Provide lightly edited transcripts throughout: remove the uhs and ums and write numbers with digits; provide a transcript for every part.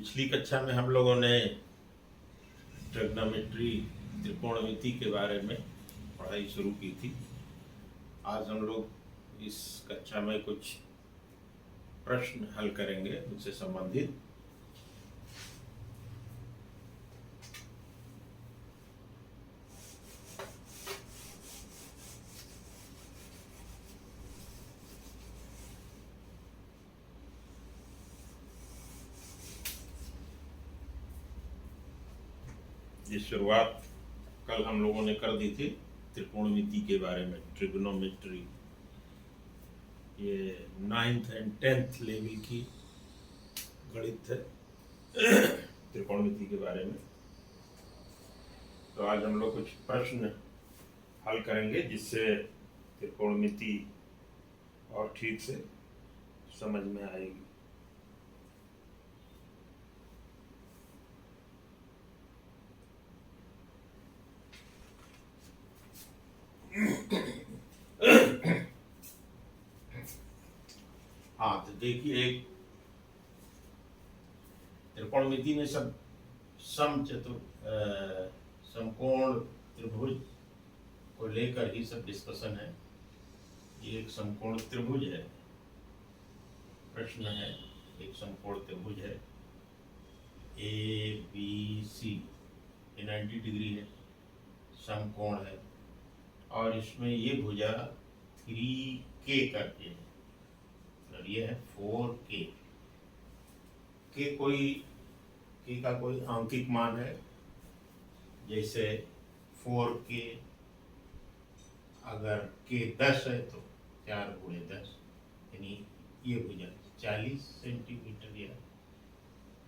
पिछली कक्षा में हम लोगों ने ट्रिग्नोमेट्री त्रिकोणमिति के बारे में पढ़ाई शुरू की थी। आज हम लोग इस कक्षा में कुछ प्रश्न हल करेंगे उनसे संबंधित। ये शुरुआत कल हम लोगों ने कर दी थी त्रिकोणमिति के बारे में, ट्रिग्नोमेट्री। ये 9th एंड 10th लेवल की गणित है त्रिकोणमिति के बारे में। तो आज हम लोग कुछ प्रश्न हल करेंगे जिससे त्रिकोणमिति और ठीक से समझ में आएगी। हाँ, तो देखिए, एक त्रिकोणमिति में सब समकोण त्रिभुज को लेकर ही सब डिस्कशन है। ये एक समकोण त्रिभुज है, प्रश्न है। एक समकोण त्रिभुज है ABC, ये 90 डिग्री है, समकोण है और इसमें ये भुजा 3K करके है और ये है 4K। K का कोई आंकिक मान है, जैसे 4K, अगर K 10 है तो 4 गुणे 10, यानी ये भुजा 40 सेंटीमीटर या,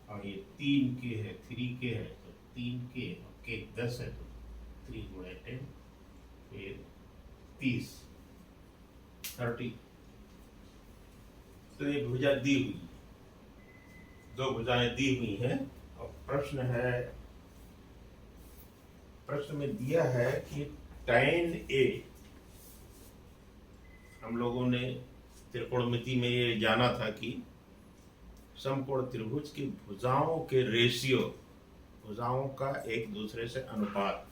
और ये 3K है, 3K है तो 3K, और K 10 है तो 3 गुणे 10, फिर 30। तो ये भुजा दी हुई, दो भुजाएं दी हुई हैं। और प्रश्न में दिया है कि tan A, हम लोगों ने त्रिकोणमिति में ये जाना था कि समकोण त्रिभुज की भुजाओं के रेशियो, भुजाओं का एक दूसरे से अनुपात,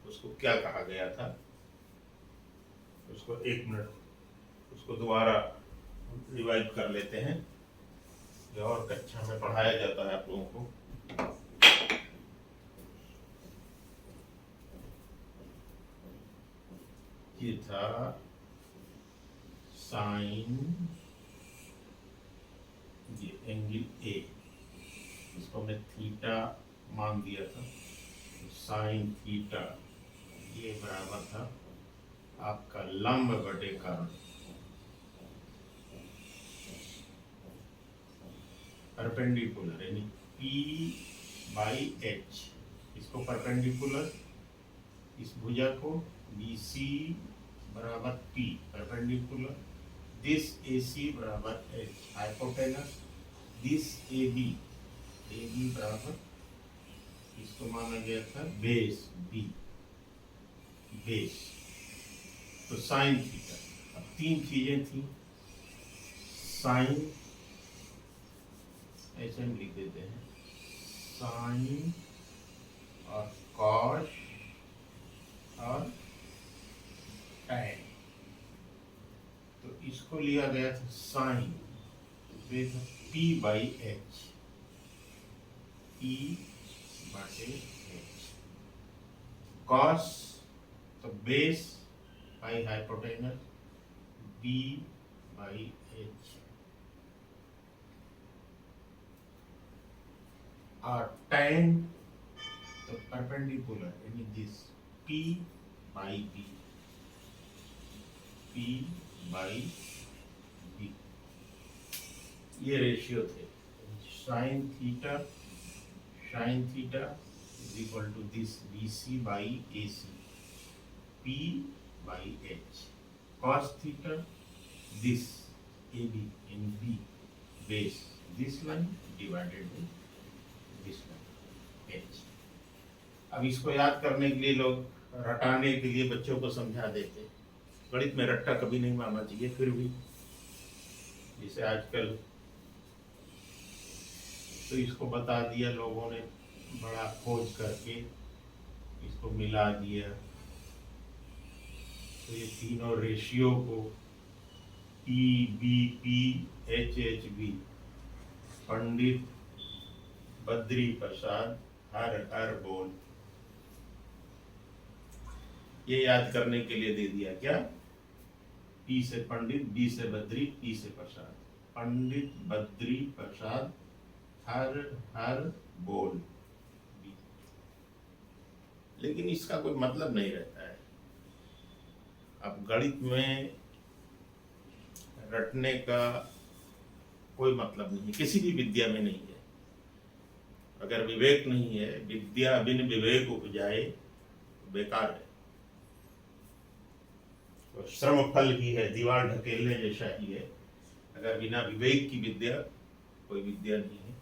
उसको क्या कहा गया था। उसको 1 मिनट उसको दोबारा रिवाइज कर लेते हैं, जो और कक्षा में पढ़ाया जाता है आप लोगों को। ये था साइन, ये एंगल A, इसको मैं थीटा मान दिया था। साइन थीटा ये बराबर था आपका लंब बटे कर्ण, परपेंडिकुलर, यानी P/H। इसको परपेंडिकुलर, इस भुजा को BC बराबर P परपेंडिकुलर, दिस AC बराबर H हाइपोटेनस, दिस AB बराबर, इसको माना गया था बेस B, बेस। तो साइन थीटा, अब 3 चीजें थी, साइन, ऐसे हम लिख देते हैं, साइन और कॉस और टैन। तो इसको लिया गया था साइन, तो ये था P/H, P/H। कॉस तो बेस बाई हाइपोटेनस, B/H। और tan तो परपेंडिकुलर, यानी दिस P/B, P/B। ये रेशियो थे। Sine theta is equal to this BC/AC, P/H। cos theta this AB in B base, this line divided by this line H। अब इसको याद करने के लिए लोग रटाने के लिए बच्चों को समझा देते। गणित में रट्टा कभी नहीं मारना चाहिए, फिर भी जिसे आजकल तो इसको बता दिया लोगों ने, बड़ा खोज करके इसको मिला दिया। तो ये तीनों रेशियो को PBPHHB, पंडित बद्री प्रसाद हर हर बोल, ये याद करने के लिए दे दिया। क्या? P से पंडित, B से बद्री, P से प्रसाद। पंडित बद्री प्रसाद हर हर बोल। लेकिन इसका कोई मतलब नहीं रहता है। अब गणित में रटने का कोई मतलब नहीं, किसी भी विद्या में नहीं है। अगर विवेक नहीं है, विद्या बिन विवेक उपजाए, तो बेकार है। तो श्रम फल ही है, दीवार ढकेलने जैसा ही है। अगर बिना विवेक की विद्या, कोई विद्या नहीं है।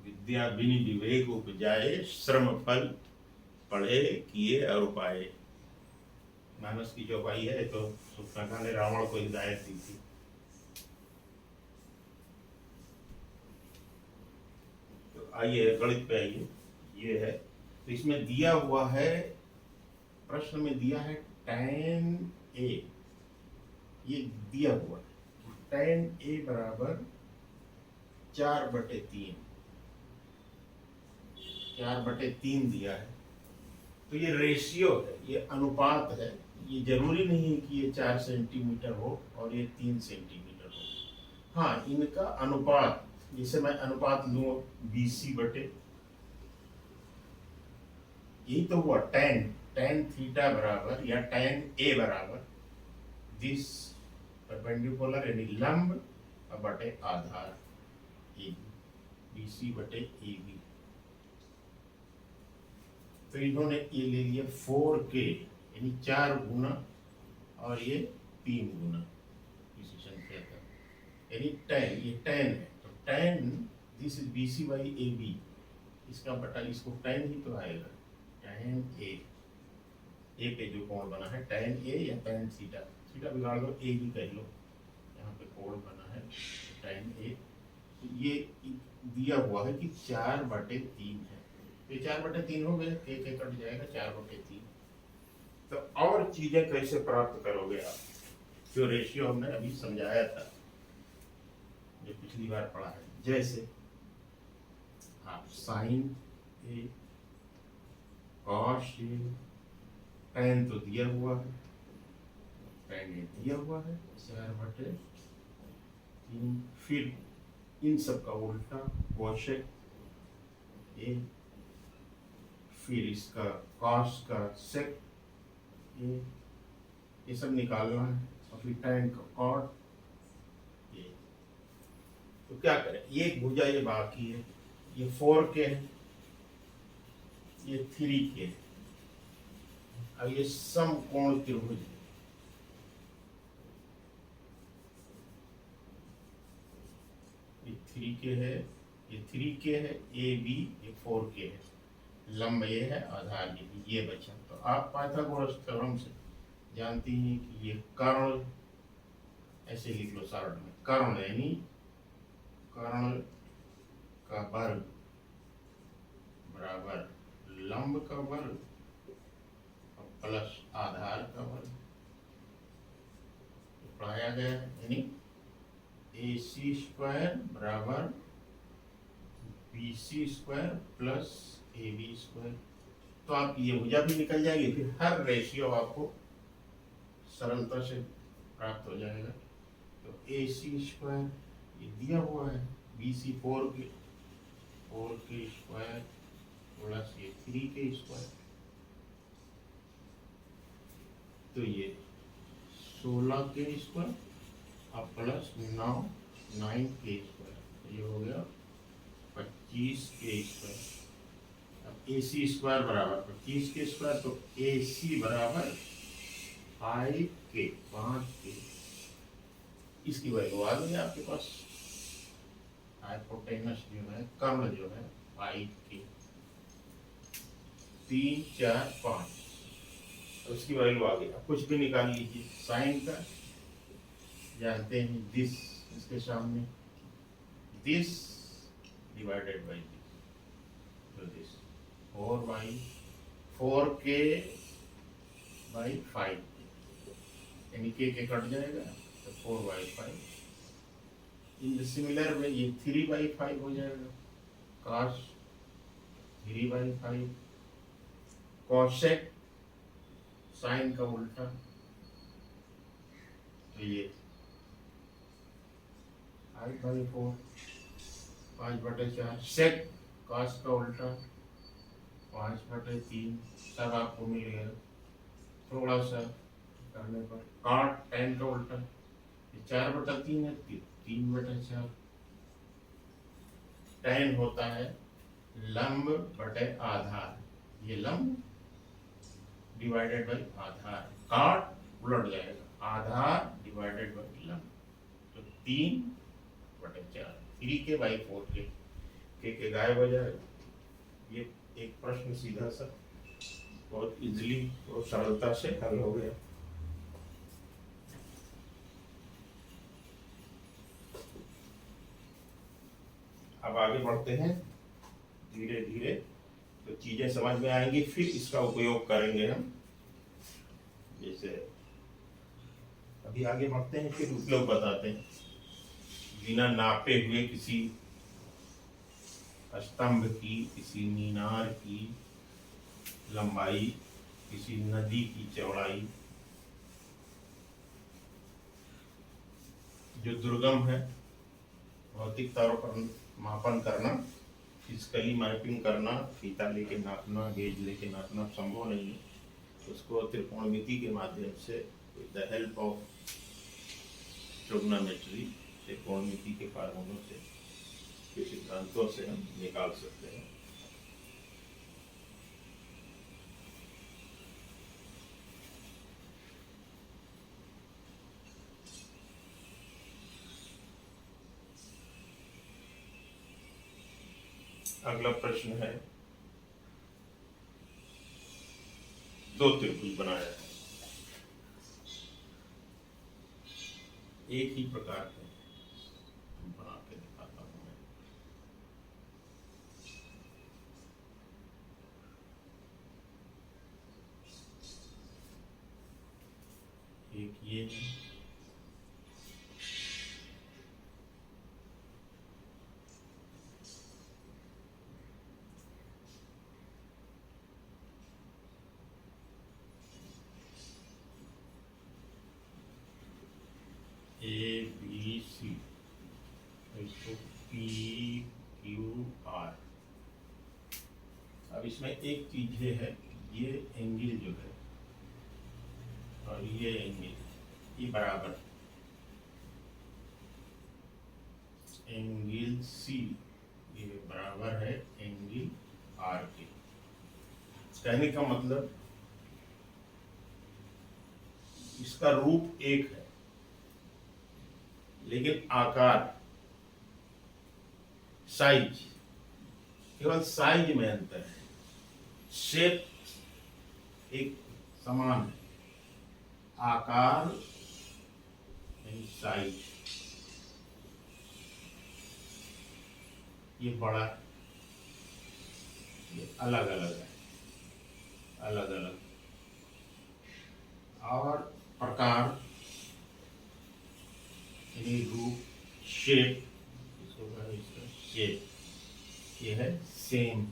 विद्या बिन विवेक उपजाए, श्रम फल पढ़े किए और पाए। मानस की चौपाई है। तो सुखनाखा ने रावण को हिदायत दी थी। तो आइए गणित पे आइए। ये है, तो इसमें दिया हुआ है, प्रश्न में दिया है tan A। ये दिया हुआ है tan A बराबर 4/3, 4/3 दिया है। तो ये रेशियो है, ये अनुपात है। ये जरूरी नहीं है कि ये 4 सेंटीमीटर हो और ये 3 सेंटीमीटर हो। हाँ, इनका अनुपात, जैसे मैं अनुपात लूँ BC बटे, यही तो हुआ tan थीटा बराबर या tan A बराबर दिस परपेंडिकुलर यानी लंब बटे आधार BC बटे AB। तो इन्होंने ये ले लिया 4K यानी 4 गुना और ये 3 गुना इसी संख्या का, यानी tan, ये tan है। तो tan this is BC by AB, इसका बटा इसको tan ही तो आएगा, tan A पे जो कोण बना है tan A या tan थीटा, थीटा बिगाड़ दो A ही कह लो, यहाँ पे कोण बना है tan A। तो ये दिया हुआ है कि 4/3 है। ये 4/3 हो गया, एक कट जाएगा, 4/3। तो और चीजें कैसे प्राप्त करोगे आप, जो रेशियो हमने अभी समझाया था, जो पिछली बार पढ़ा है। जैसे आप sin A cos A, tan तो दिया हुआ है, tan A दिया हुआ है 4/3। फिर इन सब का उल्टा cosec A, फिर इसका cos का sec A, ये सब निकालना है। और फिर tan का cot A। तो क्या करें, ये भुजा ये बाकी है, ये 4K है, ये 3K है। अब ये समकोण त्रिभुज है, ये 3K है, ये 3K है, AB ये 4K है, लंब ये है, आधार ये बचा। तो आप पाइथागोरस थ्योरम से जानती हैं कि ये कर्ण, ऐसे लिख लो शॉर्ट में, कर्ण यानी कर्ण का वर्ग बराबर लंब का वर्ग और प्लस आधार का वर्ग पढ़ाया गया है। यानी AC² बराबर BC² प्लस AB²। तो आप ये भुजा भी निकल जाएगी, फिर हर रेशियो आपको सरलता से प्राप्त हो जाएगा। तो AC² ये दिया हुआ है, BC 4K स्क्वायर प्लस ये 3K², तो ये 16K² और प्लस 9K², ये हो गया 25K²। अब AC² बराबर 25K², तो AC बराबर 5K, 5K। इसकी वैल्यू आ गई आपके पास। हाइपोटेनस जो है, कर्ण जो है 5K, 3 4 5, उसकी वैल्यू आ गई। अब कुछ भी निकाल लीजिए। साइन का जानते हैं, दिस, इसके सामने this divided by this 4 by 5 यानी के कट जाएगा तो 4/5। इन सिमिलर वे ये 3/5 हो जाएगा cos 3/5 cosec साइन का उल्टा तो ये 5/4 5/4 sec cos का उल्टा 5/3 सब आपको मिल गया। थोड़ा सा करने पर cot tan का उल्टा 4/3 है 3/4 tan होता है लंब बटे आधार, ये लंब डिवाइडेड बाई आधार, cot उलट जाएगा आधार डिवाइडेड बाई लंब तो 3/4 3k/4 के गायब हो जाएगा। ये एक प्रश्न सीधा सा बहुत इजीली बहुत सरलता से हल हो गया। अब आगे बढ़ते हैं धीरे धीरे तो चीजें समझ में आएंगी, फिर इसका उपयोग करेंगे हम। जैसे अभी आगे बढ़ते हैं फिर उपयोग बताते हैं। बिना नापे हुए किसी स्तंभ की, किसी मीनार की लंबाई, किसी नदी की चौड़ाई जो दुर्गम है, भौतिक तौर पर मापन करना, फिजिकली मैपिंग करना, फीता लेके नापना, गेज लेके नापना संभव नहीं है। उसको त्रिकोणमिति के माध्यम से with the help of trigonometry, त्रिकोणमिति के फार्मूलों से, के सिद्धांतों से हम निकाल सकते हैं। अगला प्रश्न है, दो त्रिभुज बनाया है एक ही प्रकार के, बना के दिखाता हूं मैं। एक ये है, ABC, इसको PQR। अब इसमें एक चीज ये है, ये एंगल जो है और ये एंगल ये बराबर, एंगल C ये बराबर है एंगल R के। कहने का मतलब इसका रूप एक है लेकिन आकार, साइज, केवल साइज में अंतर है, शेप एक समान है, आकार नहीं साइज। ये बड़ा, ये अलग अलग है, अलग अलग। और प्रकार रूप, शेप, इसका शेप ये है सेम,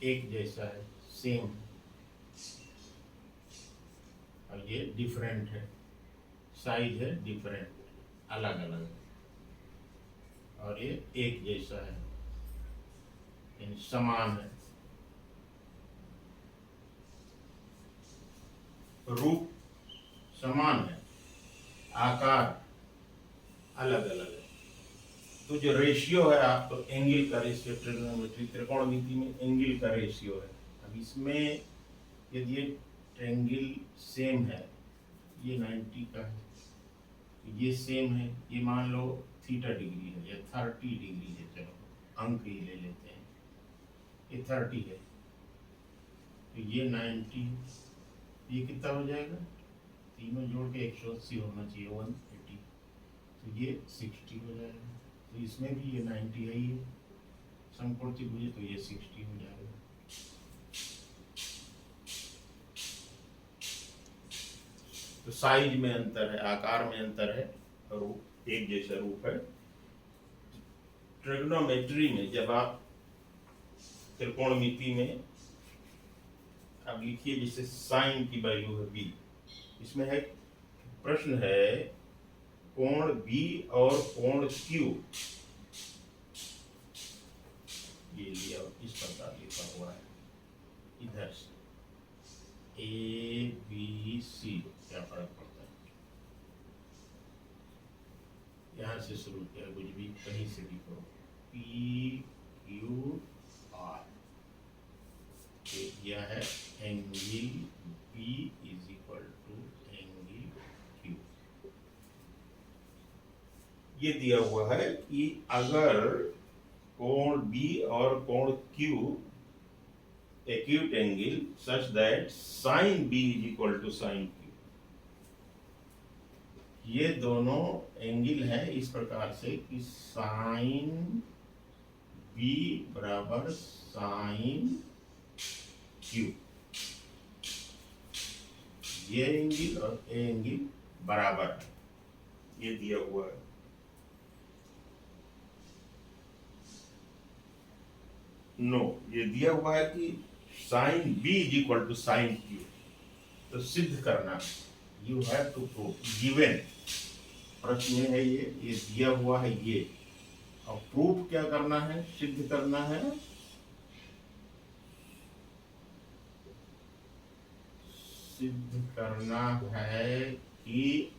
एक जैसा है, सेम। और ये डिफरेंट है, साइज है डिफरेंट, अलग अलग। और ये एक जैसा है यानी समान है। रूप समान है, आकार अलग अलग है। तो जो रेशियो है, आप तो एंगल का रेशियो, ट्रिग्नोमेट्री त्रिकोणमिति में एंगल का रेशियो है। अब इसमें यदि ये ट्रायंगल सेम है, ये 90 का है, ये सेम है, ये मान लो थीटा डिग्री है या 30 डिग्री है, चलो अंक ही ले लेते हैं, ये 30 है तो ये 90, ये कितना हो जाएगा, तीनों जोड़ के 180 होना चाहिए, 180, तो ये 60 हो जाएगा। तो इसमें भी ये 90 है, ये समकोण त्रिभुज है, तो ये 60 हो जाएगा। तो साइज में अंतर है, आकार में अंतर है, और एक जैसा रूप है। ट्रिग्नोमेट्री में जब आप त्रिकोणमिति में अब लिखिए, जैसे साइन की वैल्यू है बी, इसमें है प्रश्न है कोण बी और कोण क्यू, ये लिया इस प्रकार लिखा हुआ है, इधर से ए बी सी, क्या फर्क पड़ता है, यहां से शुरू किया, कुछ भी कहीं से भी करो, पी क्यू आर, यह है angle B is equal to angle Q. ये दिया हुआ है कि अगर कोण बी और कोण Q acute angle such that sine B is equal to sine Q, ये दोनों एंगल है इस प्रकार से कि साइन बी बराबर साइन क्यू, ये एंगल और ये एंगल बराबर है, ये दिया हुआ है। नो, ये दिया हुआ है कि sine B is equal to sine Q, तो सिद्ध करना, you have to prove, given प्रश्न में है ये दिया हुआ है ये, और प्रूफ क्या करना है, सिद्ध करना है, सिद्ध करना है कि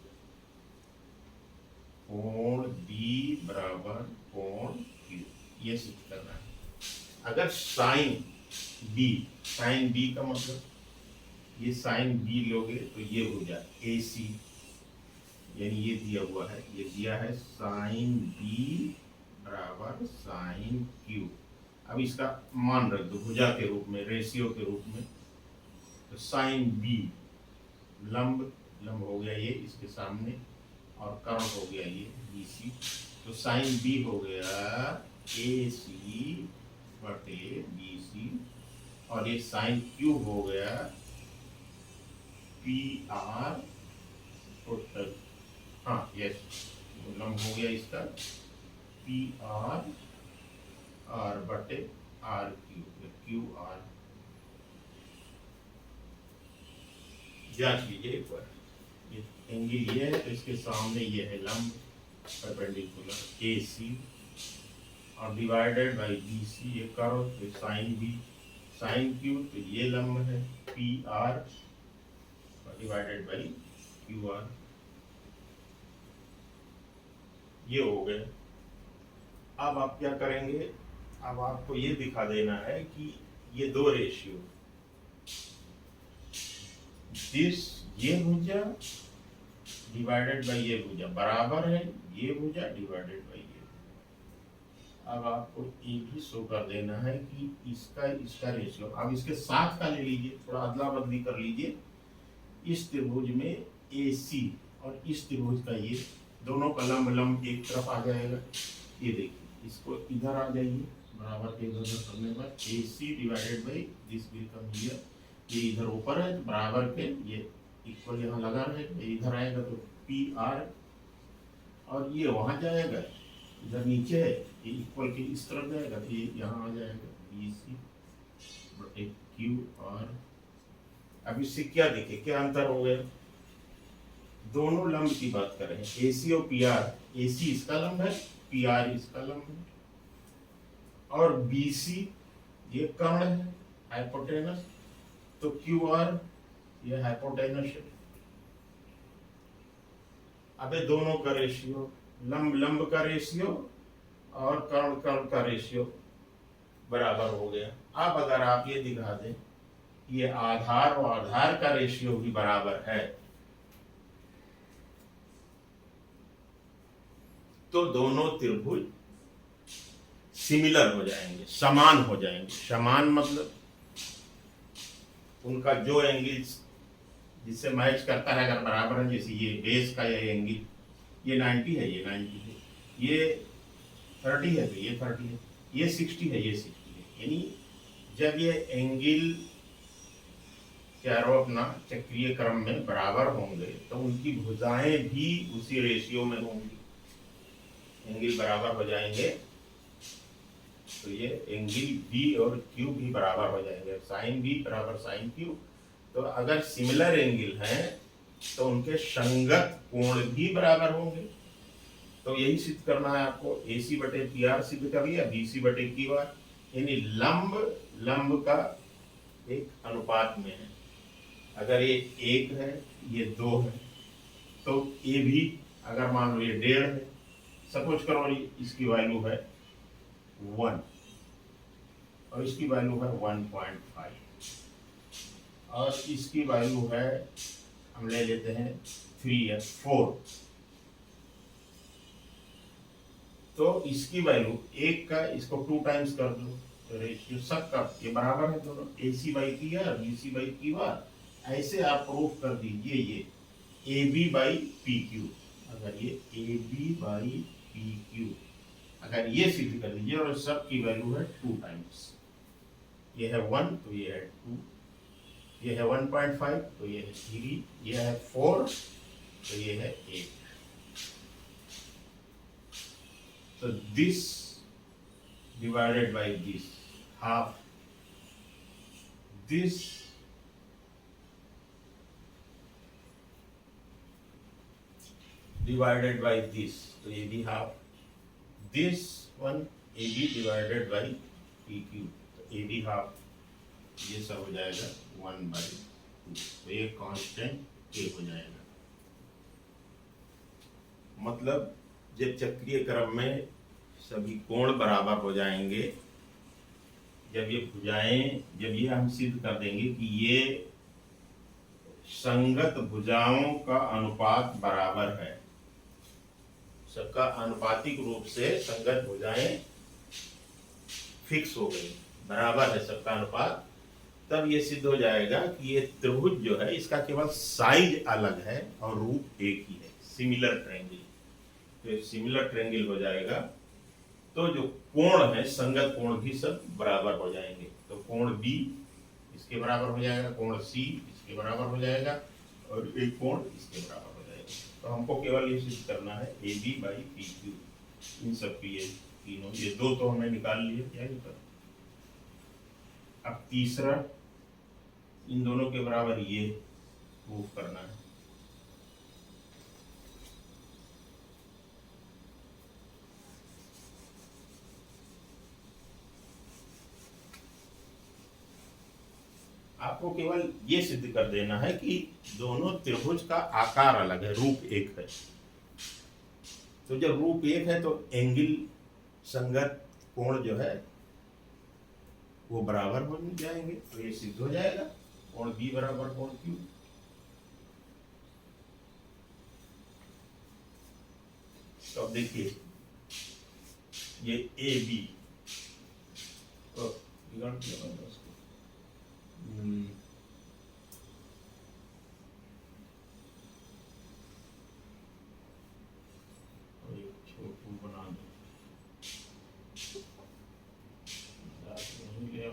कोण बी बराबर कोण क्यू, ये सिद्ध करना है। अगर साइन बी का मतलब ये साइन बी लोगे तो ये हो जाए ए सी, यानी ये दिया हुआ है, ये दिया है साइन बी बराबर साइन क्यू। अब इसका मान रख दो भुजा के रूप में, रेशियो के रूप में, तो साइन बी लंब हो गया ये इसके सामने, और कर्ण हो गया ये बी सी, तो साइन बी हो गया ए सी बटे बी सी, और ये साइन क्यू हो गया पी आर टोटल, हाँ यस, लंब हो गया इसका पी आर बटे आर क्यू आर। जांच लीजिए एक बार, ये एंगल ये है तो इसके सामने ये है लंब परपेंडिकुलर ए सी, और डिवाइडेड बाई बी सी, ये करो तो साइन बी, साइन क्यू तो ये लंब है P R divided by Q R, ये हो गए। अब आप क्या करेंगे, अब आपको ये दिखा देना है कि ये दो रेशियो, दिस ये भुजा डिवाइडेड बाई ये भुजा बराबर है ये भुजा डिवाइडेड बाई ये। अब आपको एक ही शो कर देना है कि इसका रेशियो, अब इसके साथ का ले लीजिए, थोड़ा अदला बदली कर लीजिए, इस त्रिभुज में ए सी और इस त्रिभुज का ये दोनों का लंब एक तरफ आ जाएगा, ये देखिए, इसको इधर आ जाइए, बराबर के इधर करने पर A C divided by this will come here, ये इधर ऊपर है तो बराबर के ये इक्वल यहाँ लगा रहेगा, इधर आएगा तो पी आर, और ये वहां जाएगा, इधर नीचे है ये इक्वल के इस तरफ जाएगा तो ये यहाँ आ जाएगा बी सी बटे क्यू आर। अब इससे क्या देखे, क्या अंतर हो गया, दोनों लंब की बात कर रहे हैं, ए सी और पी आर, ए सी इसका लंब है, पी आर इसका लंब है, और बी सी ये कर्ण है हाइपोटेनस, तो क्यू आर ये हाइपोटेनस है। अब दोनों का रेशियो, लंब का रेशियो और कर्ण का रेशियो बराबर हो गया। अब अगर आप ये दिखा दें ये आधार और आधार का रेशियो भी बराबर है, तो दोनों त्रिभुज सिमिलर हो जाएंगे, समान हो जाएंगे। समान मतलब उनका जो एंगल जिससे मैच करता है अगर बराबर है, जैसे ये बेस का ये एंगल ये 90 है, ये 90 है, ये 30 है तो ये 30 है, ये 60 है, ये 60 है। यानी जब ये एंगल चारों अपना चक्रीय क्रम में बराबर होंगे तो उनकी भुजाएं भी उसी रेशियो में होंगी। एंगल बराबर हो जाएंगे तो ये एंगल बी और क्यू भी बराबर हो जाएंगे, साइन बी बराबर साइन क्यू। तो अगर सिमिलर एंगल हैं तो उनके संगत कोण भी बराबर होंगे। तो यही सिद्ध करना है आपको। AC बटे PR सिद्ध कर लिया, BC बटे QR, यानी लंब लंब का एक अनुपात में है। अगर ये 1 है, ये 2 है, तो ये भी अगर मान लो ये 1.5 है, सपोज करो इसकी वैल्यू है 1 और इसकी वैल्यू है 1.5 और इसकी वैल्यू है, हम ले लेते हैं 3 या 4, तो इसकी वैल्यू 1 का इसको 2 टाइम्स कर दो तो रेशियो सबका ये बराबर है दोनों, AC by PR, BC by QR। ऐसे आप प्रूफ कर दीजिए ये AB बाई PQ। अगर ये AB बाई PQ अगर ये सिद्ध कर दीजिए और सब की वैल्यू है 2 टाइम्स, ये है 1 तो ये है 2, ये है 1.5 तो ये है 3, ये है 4 तो ये है 8। So this divided by this half, this divided by this, तो ये भी half, this one AB divided by PQ, तो ये भी half, ये सब हो जाएगा 1/2, तो ये कांस्टेंट K हो जाएगा। मतलब जब चक्रीय क्रम में सभी कोण बराबर हो जाएंगे, जब ये भुजाएं, जब ये हम सिद्ध कर देंगे कि ये संगत भुजाओं का अनुपात बराबर है, सबका अनुपातिक रूप से संगत भुजाएं फिक्स हो गई, बराबर है सबका अनुपात, तब ये सिद्ध हो जाएगा कि ये त्रिभुज जो है इसका केवल साइज अलग है और रूप एक ही है, सिमिलर ट्रायंगल। तो सिमिलर ट्रायंगल हो जाएगा तो जो कोण है, संगत कोण भी सब बराबर हो जाएंगे। तो कोण B इसके बराबर हो जाएगा, कोण C इसके बराबर हो जाएगा और एक कोण इसके बराबर हो जाएगा। तो हमको केवल ये सिद्ध करना है AB बाई PQ, इन सब की ये तीनों, ये 2 तो हमने निकाल लिए, क्या निकाल। अब तीसरा इन दोनों के बराबर ये प्रूफ करना है। आपको केवल ये सिद्ध कर देना है कि दोनों त्रिभुज का आकार अलग है, रूप एक है। तो जब रूप एक है तो एंगल संगत कोण जो है वो बराबर हो जाएंगे, तो ये सिद्ध हो जाएगा कोण B बराबर कोण Q। तो अब देखिए ये AB तो बिगाड़ दिया मैंने उसको। और एक छोटू बना दो, नहीं ले आओ।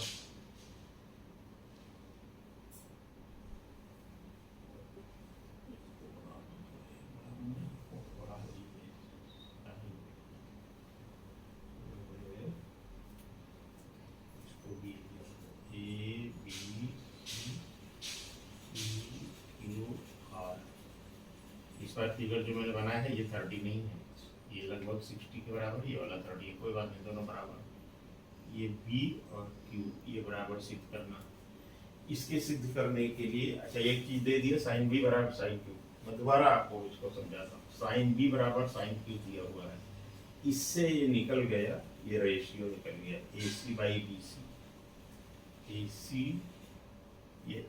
इसका फिगर जो मैंने बनाया है ये 30 नहीं है, ये लगभग 60 के बराबर, ये वाला 30 है, कोई बात नहीं, दोनों बराबर। ये B और Q ये बराबर सिद्ध करना। इसके सिद्ध करने के लिए अच्छा एक चीज दे दिया, साइन B बराबर साइन Q। मैं दोबारा आपको इसको समझाता हूँ। साइन B बराबर साइन Q दिया हुआ है, इससे ये निकल गया, ये रेशियो निकल गया AC बाई BC, AC ये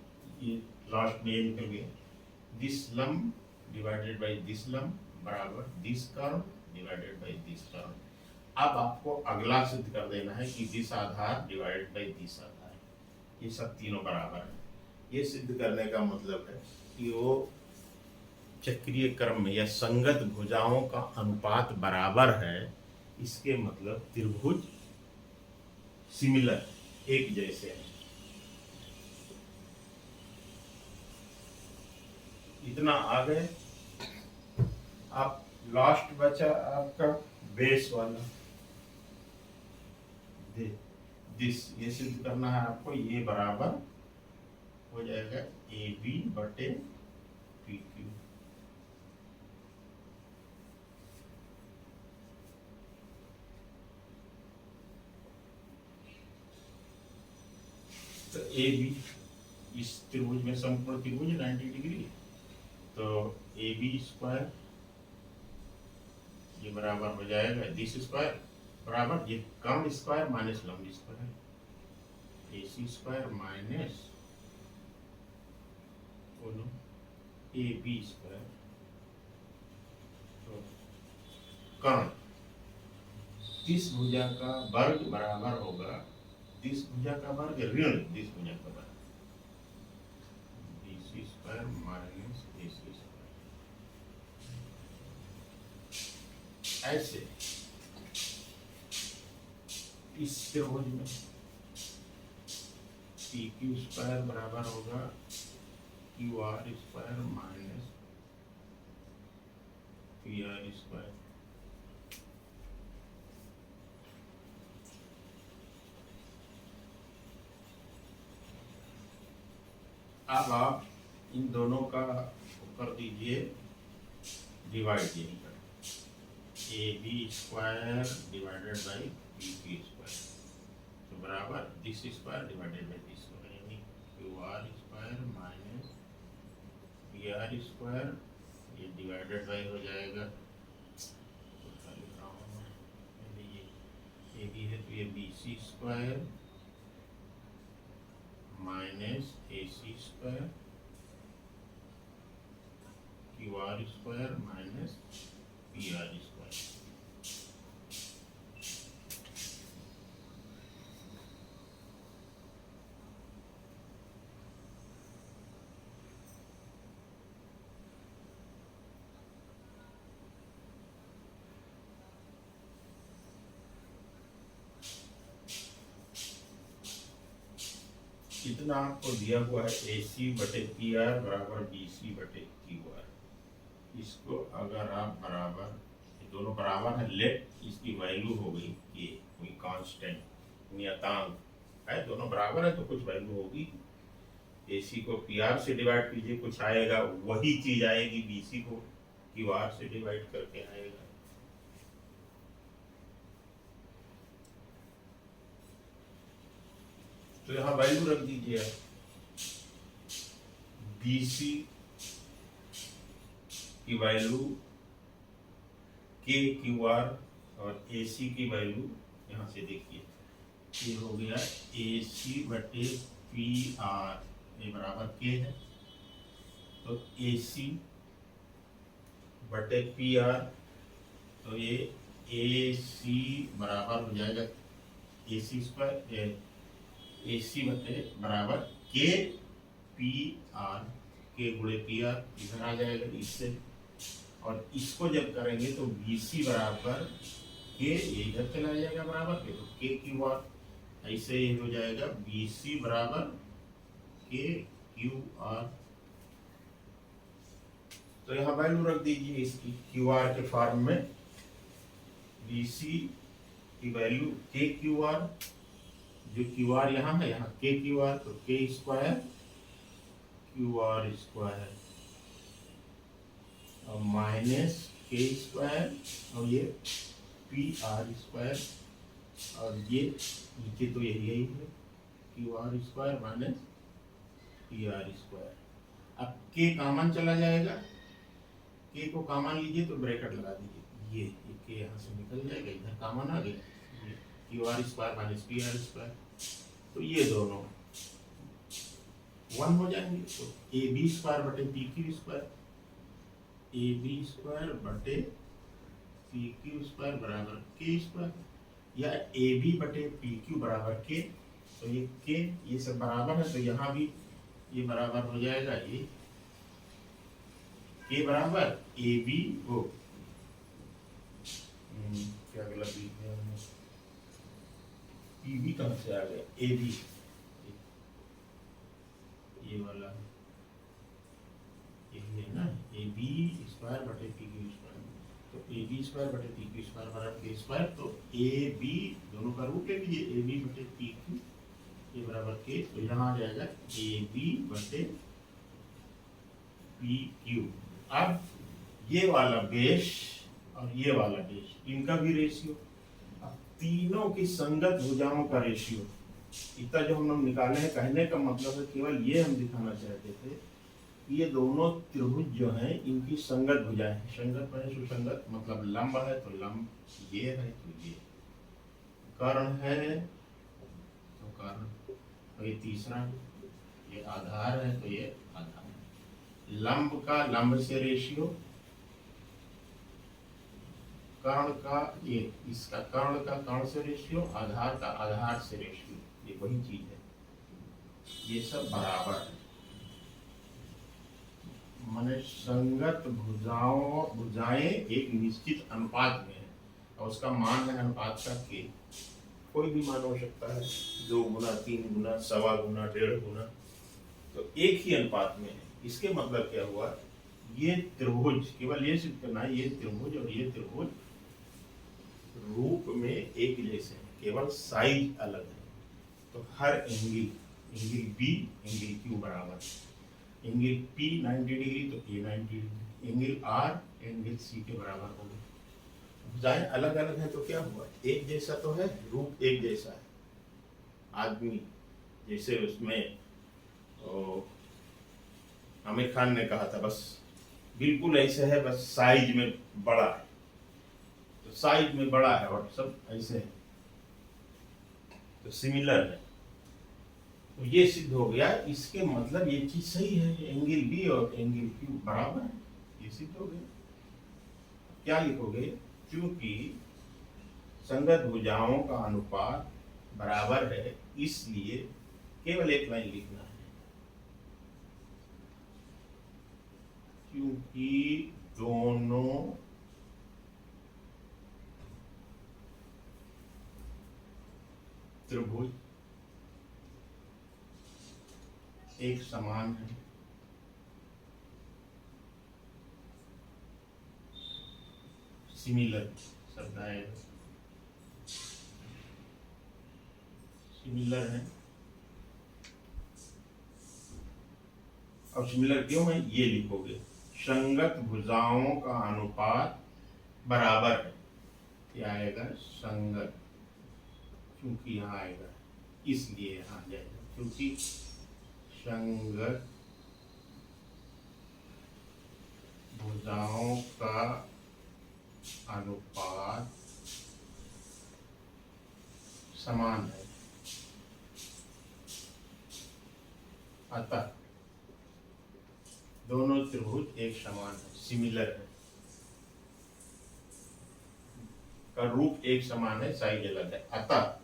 लास्ट में ये निकल गया, दिस लंब डिवाइडेड बाई दिस लंब बराबर this curve divided by this curve. अब आपको अगला सिद्ध कर देना है कि दिस आधार डिवाइडेड बाई दिस आधार, ये सब तीनों बराबर है। ये सिद्ध करने का मतलब है कि वो चक्रीय क्रम में या संगत भुजाओं का अनुपात बराबर है, इसके मतलब त्रिभुज सिमिलर, एक जैसे हैं। इतना आ गए। आप लास्ट बचा आपका बेस वाला, दिस, ये सिद्ध करना है आपको। ये बराबर हो जाएगा ए बी बटे पी क्यू। तो ए बी, इस त्रिभुज में समकोण त्रिभुज 90 डिग्री, तो ए बी स्क्वायर ये बराबर हो जाएगा दिस स्क्वायर बराबर, ये कम स्क्वायर माइनस लंबी square, A C square minus A B square. तो कर्ण दिस भुजा का वर्ग बराबर होगा दिस भुजा का वर्ग ऋण दिस भुजा का वर्ग, B C square minus A C square. ऐसे इस त्रिभुज में पी क्यू स्क्वायर बराबर होगा Q R square minus P R square. अब आप इन दोनों का कर दीजिए डिवाइड, यही कर A B square divided by P Q square, तो बराबर this square divided by this square, यानी Q R square minus P R square, ये डिवाइडेड बाई हो जाएगा, ये बी है तो ये B C square minus A C square Q R square minus P R square. इतना आपको दिया हुआ है ए सी बटे पी आर बराबर बी सी बटे क्यू आर। इसको अगर आप बराबर, ये दोनों बराबर है, लेट इसकी वैल्यू हो गई ये कोई कांस्टेंट नियतांक है, दोनों बराबर है तो कुछ वैल्यू होगी। ए सी को पी आर से डिवाइड कीजिए, कुछ आएगा, वही चीज आएगी बी सी को क्यू आर से डिवाइड करके आएगा। तो यहाँ वैल्यू रख दीजिए बी सी की वैल्यू के क्यू आर और ए सी की वैल्यू यहाँ से देखिए, ये हो गया ए सी बटे पी आर, ये बराबर के है, तो ए सी बटे पी आर, तो ये ए सी बराबर हो जाएगा ए सी स्क्वायर, ए सी बटे बराबर के पी आर, के गुणे पी आर इधर आ जाएगा इससे, और इसको जब करेंगे तो बी सी बराबर के, ये इधर चला जाएगा बराबर के, तो के क्यू आर, ऐसे ही हो जाएगा बी सी बराबर के क्यू आर। तो यहाँ वैल्यू रख दीजिए इसकी क्यू आर के फॉर्म में, बी सी की वैल्यू के क्यू आर, जो क्यू आर यहाँ है, यहाँ के क्यू आर, तो के स्क्वायर क्यू आर स्क्वायर और माइनस के स्क्वायर और ये पी आर स्क्वायर, और ये नीचे तो यही है Q R square minus P R square. अब के कॉमन चला जाएगा, के को कॉमन लीजिए तो ब्रैकेट लगा दीजिए, ये के यहाँ से निकल जाएगा, इधर कॉमन आ गया Q R square minus P R square, तो ये दोनों वन हो जाएंगे। तो ए बी स्क्वायर बटे P Q square, A B square बटे पी क्यू स्क्वायर बराबर के स्क्वायर, या ए बी बटे पी क्यू बराबर के, तो ये के ये सब बराबर है, तो यहाँ भी ये बराबर हो जाएगा, ये के बराबर ए बी हो क्या गलत लिख दिया हमने, पी भी कहाँ से आ गया, ए बी, ये वाला यही है ना, ए बी स्क्वायर बटे पी क्यू स्क्वायर, तो ए बी स्क्वायर बटे पी क्यू स्क्वायर बराबर के स्क्वायर, तो ए बी दोनों का रूट ले लीजिए, ए बी बटे पी क्यू ये बराबर के, तो यहाँ आ जाएगा ए बी बटे पी क्यू। अब ये वाला बेस और ये वाला बेस, इनका भी रेशियो, अब तीनों की संगत भुजाओं का रेशियो, इतना जो हम लोग निकाले हैं, कहने का मतलब है केवल ये हम दिखाना चाहते थे, ये दोनों त्रिभुज जो हैं इनकी संगत भुजाएं, संगत माने सुसंगत, मतलब लंब है तो लंब, ये है तो ये, कर्ण है तो कर्ण, तो ये तीसरा, ये आधार है तो ये आधार, लंब का लंब से रेशियो, कर्ण का ये, इसका कर्ण का कर्ण से रेशियो, आधार का आधार से रेशियो, ये वही चीज है, ये सब बराबर है, माने संगत भुजाएं एक निश्चित अनुपात में है, और उसका मान है अनुपात का के, कोई भी मान हो सकता है, 2 गुना, 3 गुना, 1.25 गुना, 1.5 गुना, तो एक ही अनुपात में है। इसके मतलब क्या हुआ, ये त्रिभुज, केवल ये सिद्ध करना है, ये त्रिभुज और ये त्रिभुज रूप में एक जैसे हैं, केवल साइज अलग है, तो हर angle, angle B angle Q बराबर, एंगल पी 90 डिग्री तो A 90 degree, angle R angle C के बराबर होगा। भुजाएं अलग अलग हैं तो क्या हुआ, एक जैसा तो है, रूप एक जैसा है, आदमी जैसे उसमें आमिर खान ने कहा था, बस बिल्कुल ऐसे है, बस साइज में बड़ा है, तो साइज में बड़ा है और सब ऐसे है, तो सिमिलर है, तो ये सिद्ध हो गया, इसके मतलब ये चीज सही है, एंगल बी और एंगल क्यू बराबर है, ये सिद्ध हो गया। क्या लिखोगे, क्योंकि संगत भुजाओं का अनुपात बराबर है, इसलिए केवल एक लाइन लिखना है, क्योंकि दोनों त्रिभुज एक समान है, सिमिलर शब्द आएगा, सिमिलर है, अब सिमिलर क्यों है ये लिखोगे, संगत भुजाओं का अनुपात बराबर है, क्या आएगा, संगत, क्योंकि यहाँ आएगा इसलिए यहाँ आ जाएगा, क्योंकि संगत भुजाओं का अनुपात समान है, अतः दोनों त्रिभुज एक समान है, सिमिलर है, का रूप एक समान है, साइज अलग है, अतः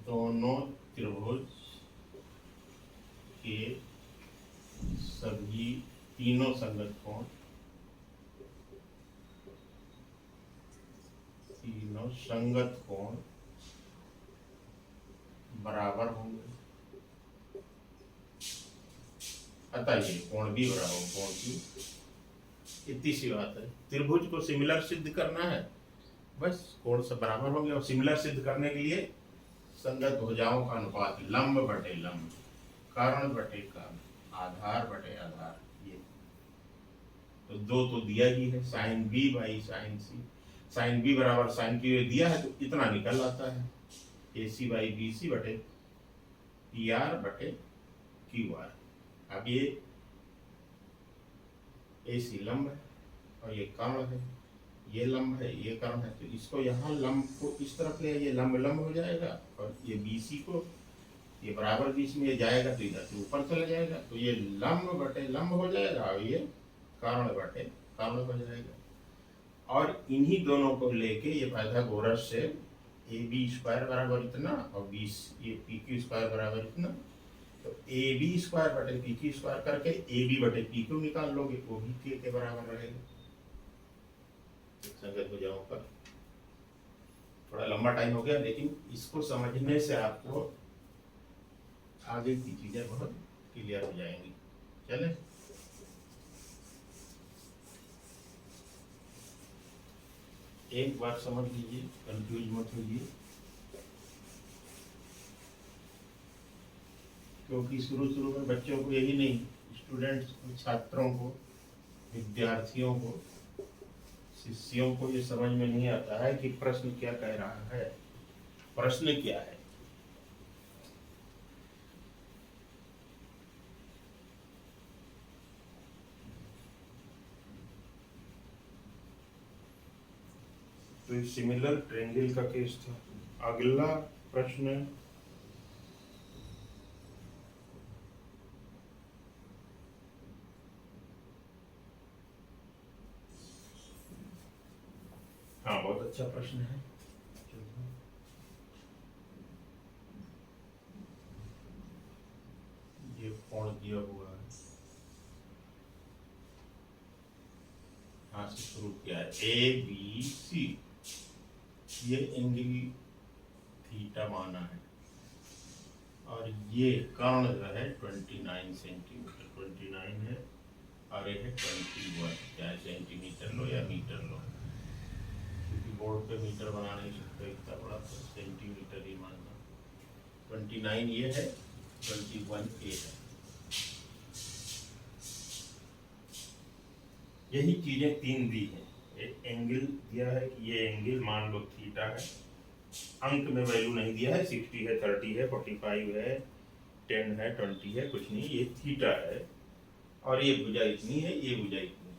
दोनों त्रिभुज के सभी तीनों संगत कोण, तीनों संगत कोण बराबर होंगे, अतः ये कोण भी बराबर, कोण की इतनी सी बात है, त्रिभुज को सिमिलर सिद्ध करना है, बस कोण सब बराबर होंगे, और सिमिलर सिद्ध करने के लिए संगत भुजाओं का अनुपात लंब बटे लंब, कर्ण बटे कर्ण, आधार बटे आधार, ये तो दो तो दिया ही है, sine B by sine C, sine B बराबर साइन क्यू दिया है, तो इतना निकल आता है, A C by B C बटे पी आर बटे क्यू आर। अब ये ए सी लंब है और ये कर्ण है, ये लंब है, ये कर्ण है, तो इसको यहाँ लंब को इस तरफ ले आइए, लंब लंब हो जाएगा, और ये बी सी को ये बराबर बीच में ये जाएगा तो इधर से ऊपर चला जाएगा, तो ये लंब बटे लंब हो जाएगा, और ये कर्ण बटे कर्ण हो जाएगा, और इन्हीं दोनों को लेके ये पाइथागोरस से ए बी स्क्वायर बराबर इतना और 20 ये पी क्यू स्क्वायर बराबर इतना, तो ए बी स्क्वायर बटे पी क्यू स्क्वायर करके ए बी बटे पी क्यू निकाल लोगे, वो भी के बराबर रहेगा। संगत भुजाओं का थोड़ा लंबा टाइम हो गया, लेकिन इसको समझने से आपको आगे की चीजें बहुत क्लियर हो जाएंगी। चले, एक बात समझ लीजिए, कंफ्यूज मत होइए, क्योंकि शुरू शुरू में बच्चों को यही नहीं, स्टूडेंट्स को, छात्रों को, विद्यार्थियों को, शिष्यों को ये समझ में नहीं आता है कि प्रश्न क्या कह रहा है, प्रश्न क्या है। तो सिमिलर ट्रायंगल का केस था। अगला प्रश्न, हाँ बहुत अच्छा प्रश्न है। ये कोण दिया हुआ है, यहाँ से शुरू किया है, ए बी सी, ये एंगल थीटा माना है, और ये कर्ण जो है 29 सेंटीमीटर, 29 है, और ये है 21, चाहे सेंटीमीटर लो या मीटर लो, क्योंकि बोर्ड पे मीटर बना नहीं सकते इतना बड़ा, तो सेंटीमीटर ही मानना। 29 ये है, 21 ये है। यही चीजें तीन दी हैं। एक एंगल दिया है कि ये एंगल मान लो थीटा है, अंक में वैल्यू नहीं दिया है, 60 है, 30 है, 45 है, 10 है, 20 है, कुछ नहीं, ये थीटा है, और ये भुजा इतनी है, ये भुजा इतनी है।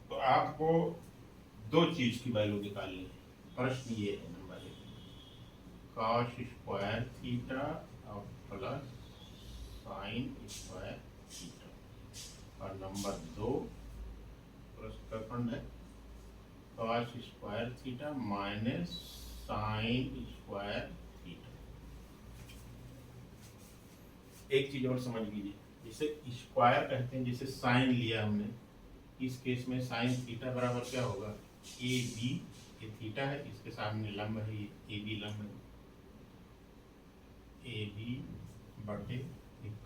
तो आपको दो चीज की वैल्यू निकालनी है। प्रश्न ये है नंबर 1, cos स्क्वायर थीटा और प्लस साइन स्क्वायर थीटा, और नंबर 2 प्रश्न का खंड है cos square theta minus sign square theta. एक चीज और समझ लीजिए, जिसे स्क्वायर कहते हैं, जिसे साइन लिया हमने, इस केस में साइन थीटा बराबर क्या होगा, ए बी, ये थीटा है, इसके सामने लंब है, ये ए बी लंब है, ए बी बटे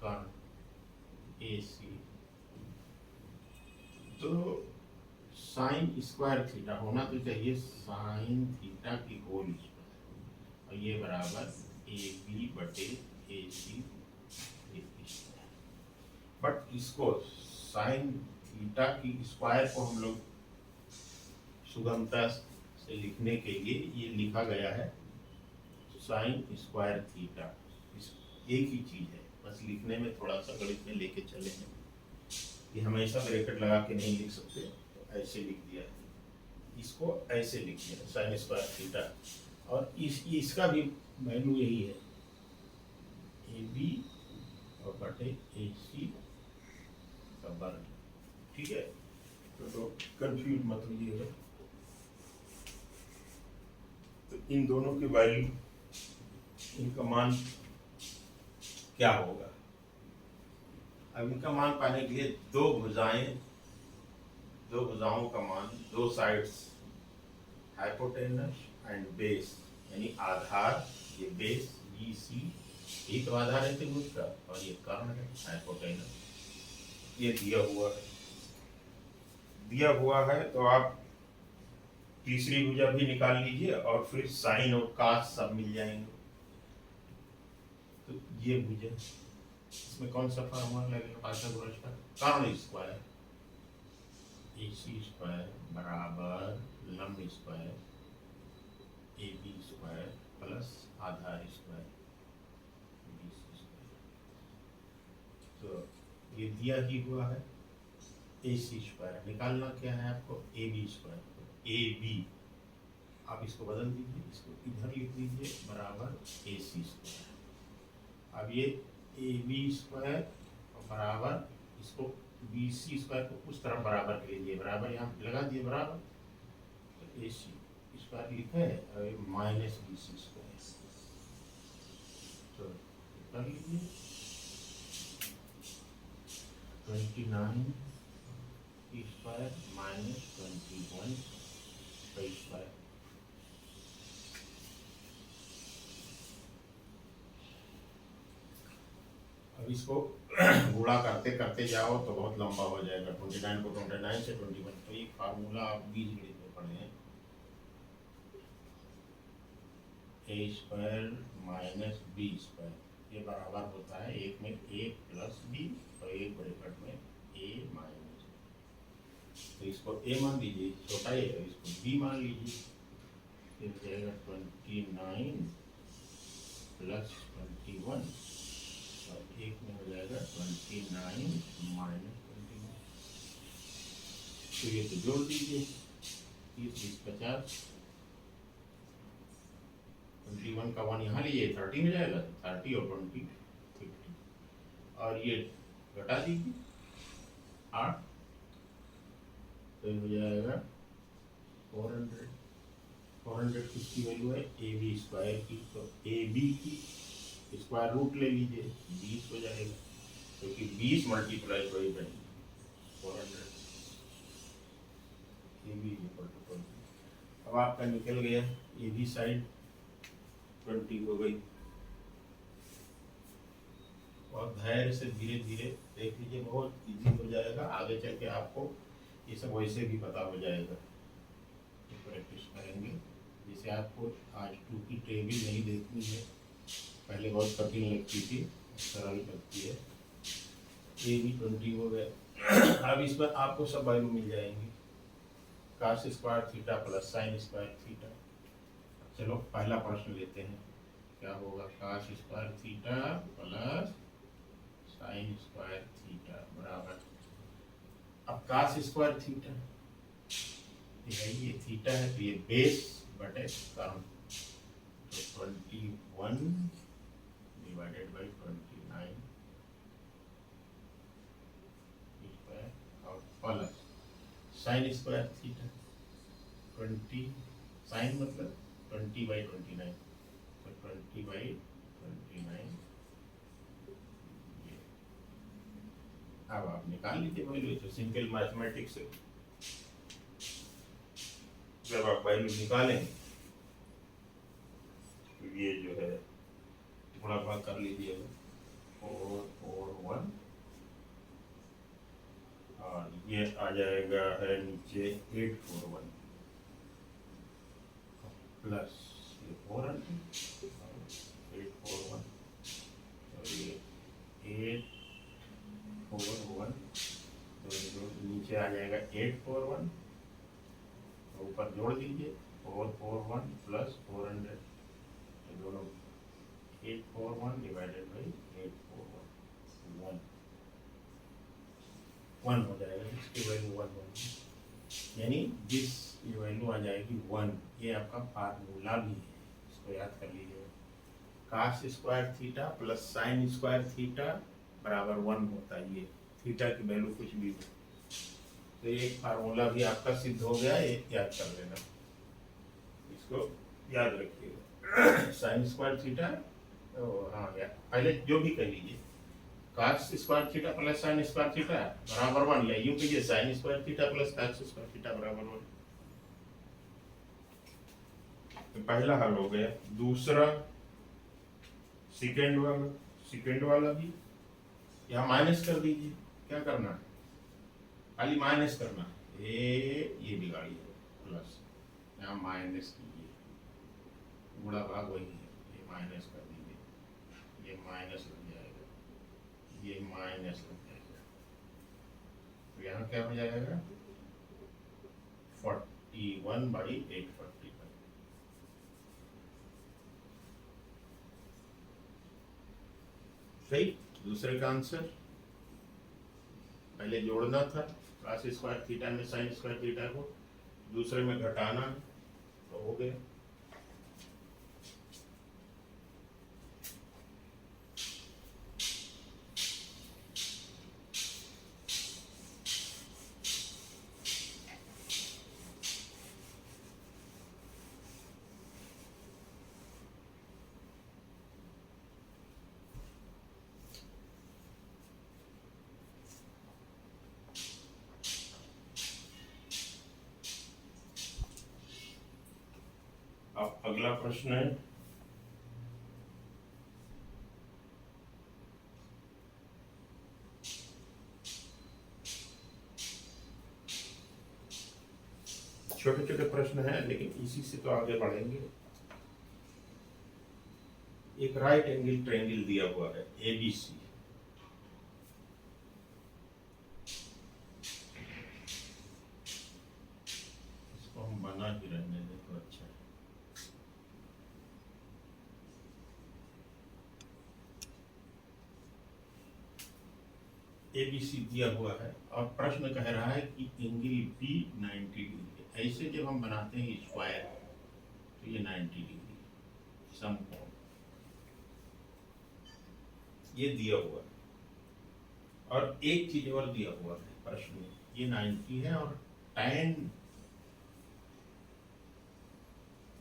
कर्ण ए सी। तो साइन स्क्वायर थीटा होना तो चाहिए साइन थीटा की होल स्क्वायर, और ये बराबर ए बी बटे ए सी। बट इसको साइन थीटा की स्क्वायर को हम लोग सुगमता से लिखने के लिए ये लिखा गया है साइन स्क्वायर थीटा। एक ही चीज है, बस लिखने में थोड़ा सा गणित में लेके चले हैं, ये हमेशा ब्रैकेट लगा के नहीं लिख सकते, तो ऐसे लिख दिया है, इसको ऐसे लिख दिया साइन स्क्वायर थीटा, और इसका भी वैल्यू यही है, ए बी और बटे ए सी का वर्ग। ठीक है, तो कंफ्यूज मत होइएगा। तो इन दोनों की वैल्यू, इनका मान क्या होगा, अब इनका मान पाने के लिए दो भुजाओं का मान, दो साइड्स, हाइपोटेनस एंड बेस, यानी आधार, ये बेस बी सी, ये तो आधार है त्रिभुज का, और ये कर्ण है हाइपोटेनस, ये दिया हुआ है। तो आप तीसरी भुजा भी निकाल लीजिए, और फिर साइन और कास सब मिल जाएंगे। तो ये भुजा, इसमें कौन सा फॉर्मूला लगेगा पाइथागोरस का, कर्ण स्क्वायर ए सी स्क्वायर बराबर लंब square A B square plus आधार स्क्वायर बी सी स्क्वायर। तो ये दिया ही हुआ है, ए सी स्क्वायर निकालना क्या है आपको, A B square, A B आप इसको बदल दीजिए, इसको इधर लिख दीजिए बराबर ए सी स्क्वायर। अब ये ए बी स्क्वायर बराबर, इसको बी सी स्क्वायर को उस तरफ बराबर कर लीजिए, बराबर यहाँ लगा दिए बराबर, तो ए सी स्क्वायर लिखा है और ये माइनस बी सी स्क्वायर, तो कर लीजिए 29 स्क्वायर माइनस 21 स्क्वायर। अब इसको गुणा करते करते जाओ तो बहुत लंबा हो जाएगा। 29 को 29 से 21, तो ये फार्मूला आप बीजगणित में पढ़े हैं, ए स्क्वायर माइनस बी स्क्वायर ये बराबर होता है एक में ए प्लस बी और एक ब्रैकेट में ए माइनस। तो इसको ए मान लीजिए छोटा ए, और इसको बी मान लीजिए, फिर हो जाएगा 29 प्लस 21 और एक में हो जाएगा 29 माइनस 21। तो ये तो जोड़ दीजिए 30 50, 21 का 1 यहाँ लीजिए 30 में जाएगा, 30 और 20 50, और ये घटा दीजिए 8, तो हो जाएगा 400 किसकी वैल्यू है ए बी स्क्वायर की, तो ए बी की स्क्वायर रूट ले लीजिए 20 हो जाएगा, क्योंकि 20 multiply by 400 A B equal to 20। अब आपका निकल गया ए बी साइड 20 हो गई। और धैर्य से धीरे धीरे देख लीजिए, बहुत इजी हो जाएगा, आगे चल के आपको ये सब वैसे भी पता हो जाएगा। प्रैक्टिस करेंगे, जैसे आपको आज 2 की टेबल नहीं देखनी है, पहले बहुत कठिन लगती थी, सरल लगती है। ये भी 20 हो गया। अब इसमें आपको सब वैल्यू मिल जाएंगी, cos square theta plus sine square theta. चलो पहला प्रश्न लेते हैं, क्या होगा, cos square theta plus sine square theta बराबर, अब कास स्क्वायर थीटा ये थीटा है, तो ये बेस बटे कर्म, तो 21 डिवाइडेड बाई 29 स्क्वायर और plus sine square theta 20, sine मतलब 20/29, तो 20/29। अब आप निकाल लीजिए वैल्यू, तो सिंपल मैथमेटिक्स है, जब आप वैल्यू निकालेंगे तो ये जो है गुणा भाग कर लीजिएगा 441, और ये आ जाएगा है नीचे 841 प्लस ये 400 841, और ये 841, तो नीचे आ जाएगा 841, ऊपर जोड़ दीजिए 441 प्लस 400, दोनों 841 डिवाइडेड बाई 841 1 हो जाएगा, इसकी वैल्यू 1 होगी, यानी जिस ये वैल्यू आ जाएगी 1, ये आपका फार्मूला भी है, इसको याद कर लीजिएगा। Cos square theta plus sine square theta बराबर 1 होता है, ये थीटा की वैल्यू कुछ भी हो, तो एक फार्मूला भी आपका सिद्ध हो गया, ये याद कर लेना, इसको याद रखिएगा। साइन स्क्वायर थीटा, तो हाँ यार पहले जो भी कर लीजिए, cos square theta plus sine square theta बराबर 1, या यूं कीजिए sine square theta plus cos square theta बराबर 1। तो पहला हल हो गया। दूसरा सेकेंड वाला भी यहाँ माइनस कर दीजिए, क्या करना है, खाली माइनस करना है, ये बिगाड़िए, प्लस यहाँ माइनस कीजिए, गुणा भाग वही है, ये माइनस कर दीजिए, ये माइनस लग जाएगा, ये माइनस लग जाएगा, तो यहाँ क्या हो जाएगा 41/845। सही। दूसरे का आंसर पहले जोड़ना था कास स्क्वायर थीटा में साइन स्क्वायर थीटा को, दूसरे में घटाना, तो हो गया। अगला प्रश्न है छोटे छोटे प्रश्न हैं लेकिन इसी से तो आगे बढ़ेंगे। एक राइट एंगल ट्रायंगल दिया हुआ है एबीसी, इसको हम बना ही रहने दें तो अच्छा है। एबीसी दिया हुआ है और प्रश्न कह रहा है कि एंगल बी 90 डिग्री। ऐसे जब हम बनाते हैं स्क्वायर तो ये 90 डिग्री समकोण ये दिया हुआ है। और एक चीज और दिया हुआ है प्रश्न में, ये 90 है और tan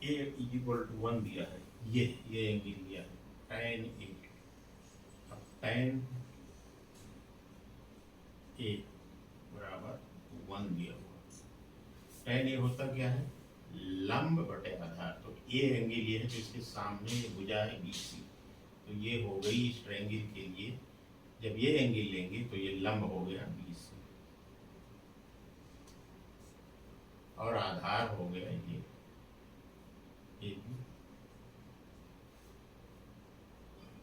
A इक्वल टू 1 दिया है। ये एंगल दिया है tan A। अब tan A बराबर 1 दिया हुआ। tan A होता क्या है, लंब बटे आधार। तो ये एंगल ये है तो इसके सामने भुजा है BC, तो ये हो गई इस ट्रायंगल के लिए। जब ये एंगल लेंगे तो ये लंब हो गया BC और आधार हो गया ये AB।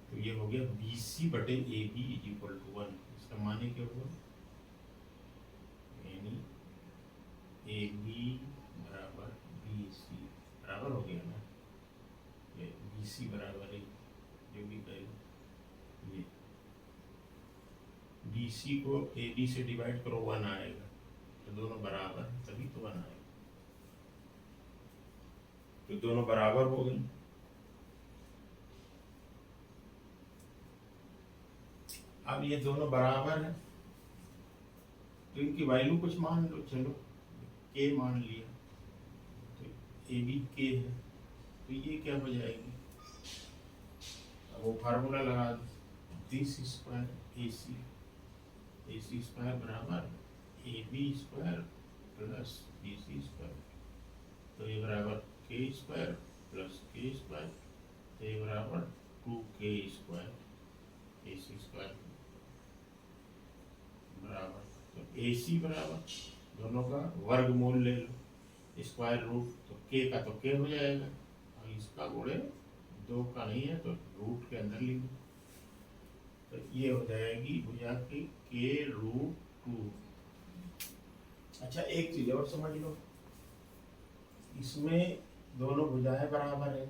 तो ये हो गया BC बटे AB इक्वल टू 1। इसका माने क्या हुआ, यानी AB बराबर BC बराबर हो गया ना, ये BC बराबर है जो भी कहेगा ये BC को AB से डिवाइड करो 1 आएगा, तो दोनों बराबर तभी तो 1 आएगा। तो दोनों बराबर हो गए। अब ये दोनों बराबर है तो इनकी वैल्यू कुछ मान लो, चलो K मान लिया, तो AB K है तो ये क्या हो जाएगी, अब वो फार्मूला लगा दो, दिस स्क्वायर AC स्क्वायर बराबर AB square plus BC square, तो ये बराबर K square plus K square, तो ये बराबर 2K स्क्वायर AC स्क्वायर बराबर, तो AC बराबर दोनों का वर्गमूल ले लो, स्क्वायर रूट, तो K का तो K हो जाएगा और इसका गुणे 2 का नहीं है तो रूट के अंदर लिख दो, तो ये हो जाएगी भुजा की K रूट 2। अच्छा एक चीज और समझ लो, इसमें दोनों भुजाएं बराबर है,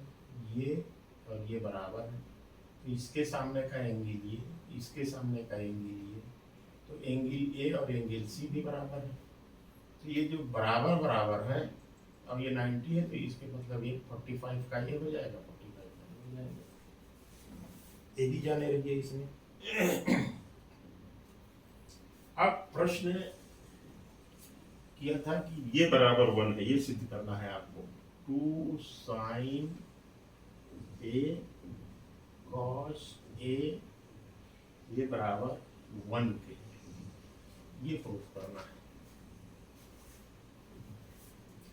ये और ये बराबर है, तो इसके सामने का एंगल ये, इसके सामने का एंगल ये, तो एंगल ए और एंगल सी भी बराबर है। तो ये जो बराबर बराबर है, अब ये 90 है तो इसके मतलब ये 45 का ये हो जाएगा, 45 का ये हो जाएगा, ये भी जाने रहिए इसमें। अब प्रश्न किया था कि ये बराबर 1 है, ये सिद्ध करना है आपको। 2 sin A cos A ये बराबर 1 के, ये प्रूफ करना है।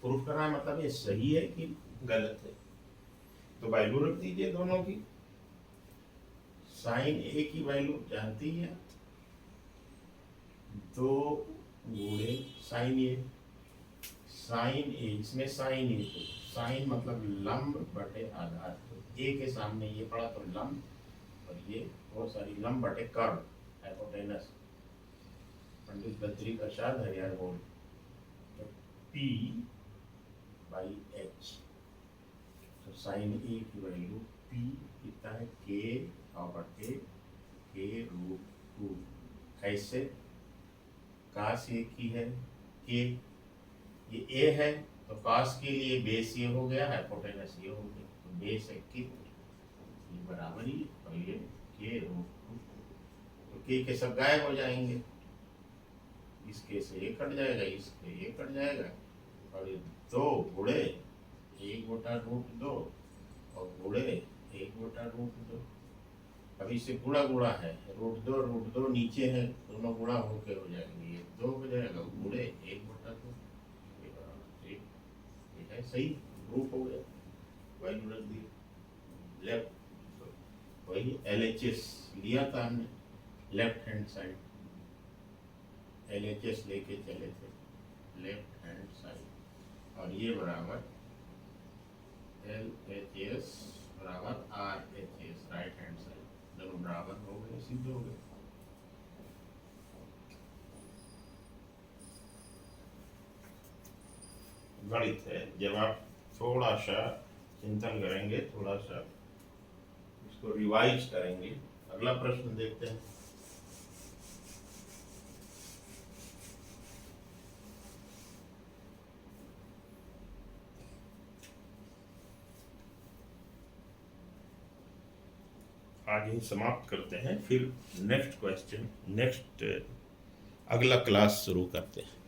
प्रूफ करना है मतलब ये सही है कि गलत है, तो वैल्यू रख दीजिए दोनों की। साइन ए की वैल्यू जानती है, 2 गुणे साइन ए, इसमें साइन ए, तो साइन मतलब लंब बटे आधार, तो ए के सामने ये पड़ा तो लंब, और ये बहुत सारी लंब बटे कर्व हाइपोटेनस, पंडित बद्री का शाद हरियार बोल, तो P बाई H, तो साइन ए की वैल्यू P कितना है, K और बटे K रूट 2। कैसे, काश ए की है K, ये A है तो काश के लिए बेस ये हो गया, हाइपोटेनस ये हो गया, तो बेस है K, ये बराबर ही, और ये K रूट 2, तो K के सब गायब हो जाएंगे, इसके से ये कट जाएगा, इसके ये कट जाएगा, और ये 2 गुणे 1/√2 और गुणे 1/√2। अब इससे गुणा गुणा है, √2 नीचे है, दोनों गुणा होके हो जाएंगे, ये 2 हो जाएगा गुणे 1/2, ये है सही, प्रूफ हो गया। वैल्यू रख दी, लेफ्ट वही LHS लिया था हमने, लेफ्ट हैंड साइड LHS लेके चले थे, लेफ्ट हैंड साइड, और ये बराबर LHS बराबर RHS राइट हैंड साइड, दोनों बराबर हो गए, सीधे हो गए। गणित है, जब आप थोड़ा सा चिंतन करेंगे, थोड़ा सा इसको रिवाइज करेंगे। अगला प्रश्न देखते हैं। आज ही समाप्त करते हैं, फिर नेक्स्ट क्वेश्चन, नेक्स्ट अगला क्लास शुरू करते हैं।